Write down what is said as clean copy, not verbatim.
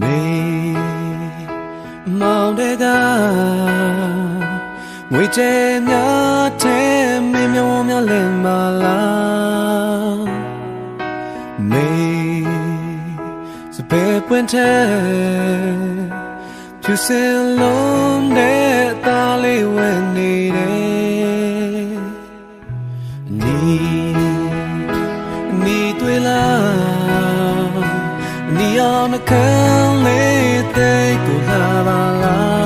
မေမောင်တဲ့ကငွေချေများတဲ့မင်းမျိုးများလဲမလားမေစပယ်ပွင့်တဲ့ဖြူစင်လုံးတဲ့သားလေးဝင်နေတယ်နီတွေ့လားနီအောင်နှကန်းလေးတဲ့ကိုလာပါလား